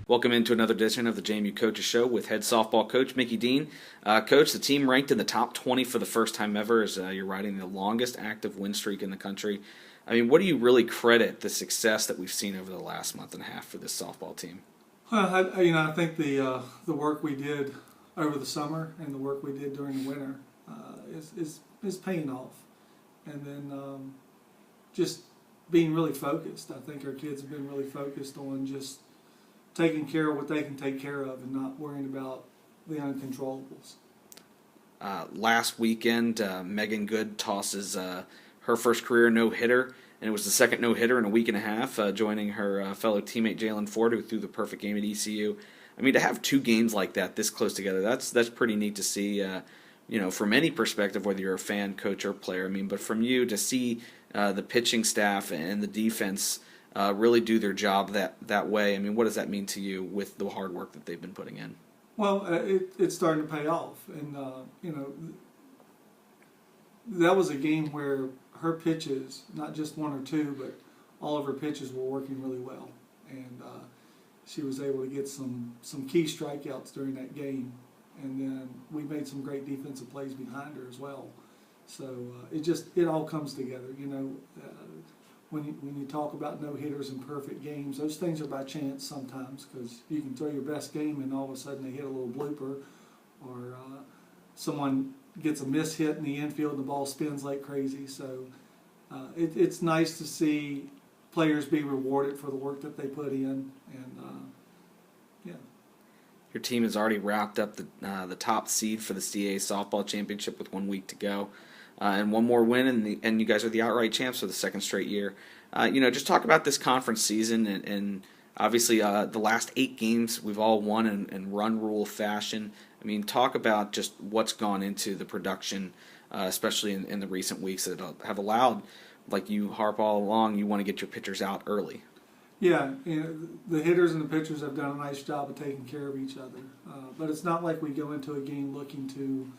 Welcome into another edition of the JMU Coaches Show with head softball coach Mickey Dean. Coach, the team ranked in the top 20 for the first time ever as you're riding the longest active win streak in the country. I mean, what do you really credit the success that we've seen over the last month and a half for this softball team? Well, I think the work we did over the summer and the work we did during the winter is paying off, and then just being really focused. I think our kids have been really focused on just taking care of what they can take care of and not worrying about the uncontrollables. Last weekend, Megan Good tosses her first career no-hitter, and it was the second no-hitter in a week and a half, joining her fellow teammate Jalen Ford, who threw the perfect game at ECU. I mean, to have two games like that this close together, that's pretty neat to see, from any perspective, whether you're a fan, coach, or player. I mean, but from you to see the pitching staff and the defense really do their job that way. I mean, what does that mean to you with the hard work that they've been putting in? Well, it's starting to pay off, and that was a game where her pitches, not just one or two, but all of her pitches were working really well, and she was able to get some key strikeouts during that game, and then we made some great defensive plays behind her as well. So it all comes together, When you talk about no-hitters and perfect games, those things are by chance sometimes, because you can throw your best game and all of a sudden they hit a little blooper, or someone gets a miss hit in the infield and the ball spins like crazy. So it's nice to see players be rewarded for the work that they put in, and yeah. Your team has already wrapped up the top seed for the CAA softball championship with 1 week to go. And one more win, and you guys are the outright champs for the second straight year. Just talk about this conference season, and obviously the last 8 games we've all won in run rule fashion. I mean, talk about just what's gone into the production, especially in the recent weeks that have allowed, like you harp all along, you want to get your pitchers out early. Yeah, the hitters and the pitchers have done a nice job of taking care of each other. But it's not like we go into a game looking to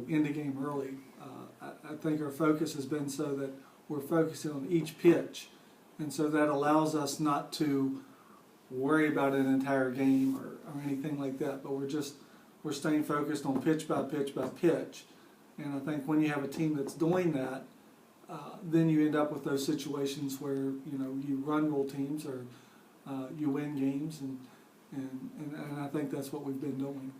end the game early. I think our focus has been so that we're focusing on each pitch, and so that allows us not to worry about an entire game or anything like that, but we're staying focused on pitch by pitch by pitch. And I think when you have a team that's doing that, then you end up with those situations where you run rule teams or you win games, and I think that's what we've been doing.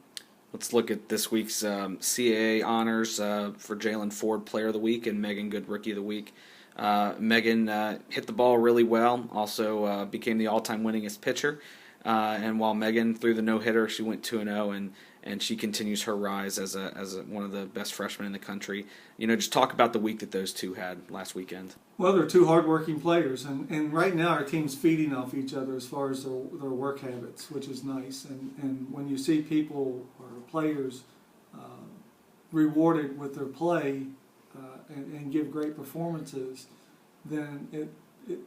Let's look at this week's CAA honors for Jalen Ford, Player of the Week, and Megan Good, Rookie of the Week. Megan hit the ball really well, also became the all-time winningest pitcher. And while Megan threw the no-hitter, she went 2-0, and she continues her rise as one of the best freshmen in the country. Just talk about the week that those two had last weekend. Well, they're two hard-working players, and right now our team's feeding off each other as far as their work habits, which is nice. And when you see people or players rewarded with their play and give great performances, then it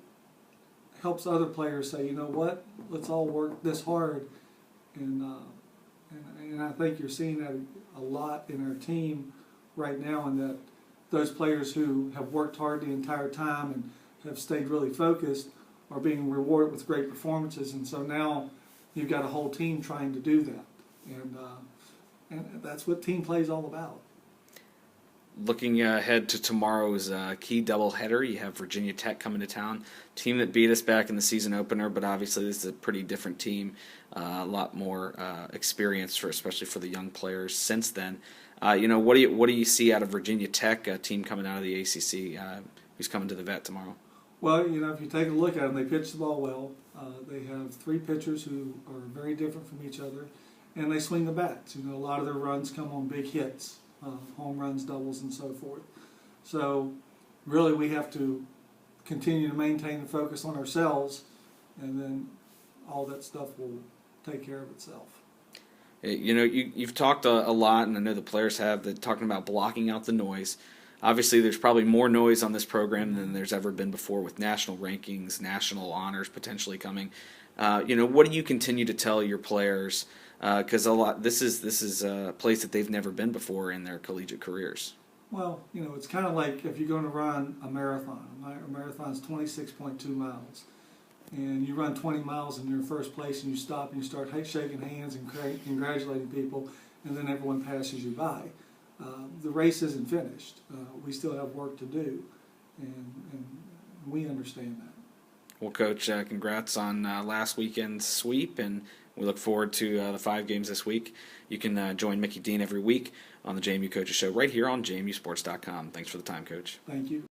helps other players say, you know what, let's all work this hard. And I think you're seeing that a lot in our team right now, in that those players who have worked hard the entire time and have stayed really focused are being rewarded with great performances. And so now you've got a whole team trying to do that. And that's what team play is all about. Looking ahead to tomorrow's key doubleheader, you have Virginia Tech coming to town, team that beat us back in the season opener, but obviously this is a pretty different team, a lot more experience especially for the young players since then. What do you see out of Virginia Tech, a team coming out of the ACC, who's coming to the Vet tomorrow? Well, if you take a look at them, they pitch the ball well. They have 3 pitchers who are very different from each other, and they swing the bats. A lot of their runs come on big hits. Home runs, doubles, and so forth. So really we have to continue to maintain the focus on ourselves, and then all that stuff will take care of itself. You've talked a lot, and I know the players have, talking about blocking out the noise. Obviously, there's probably more noise on this program than there's ever been before, with national rankings, national honors potentially coming. What do you continue to tell your players? Because this is a place that they've never been before in their collegiate careers. Well, it's kind of like if you're going to run a marathon. A marathon is 26.2 miles. and you run 20 miles and you're in first place and you stop and you start shaking hands and congratulating people, and then everyone passes you by. The race isn't finished. We still have work to do, and we understand that. Well, Coach, congrats on last weekend's sweep, and we look forward to the 5 games this week. You can join Mickey Dean every week on the JMU Coaches Show right here on JMUSports.com. Thanks for the time, Coach. Thank you.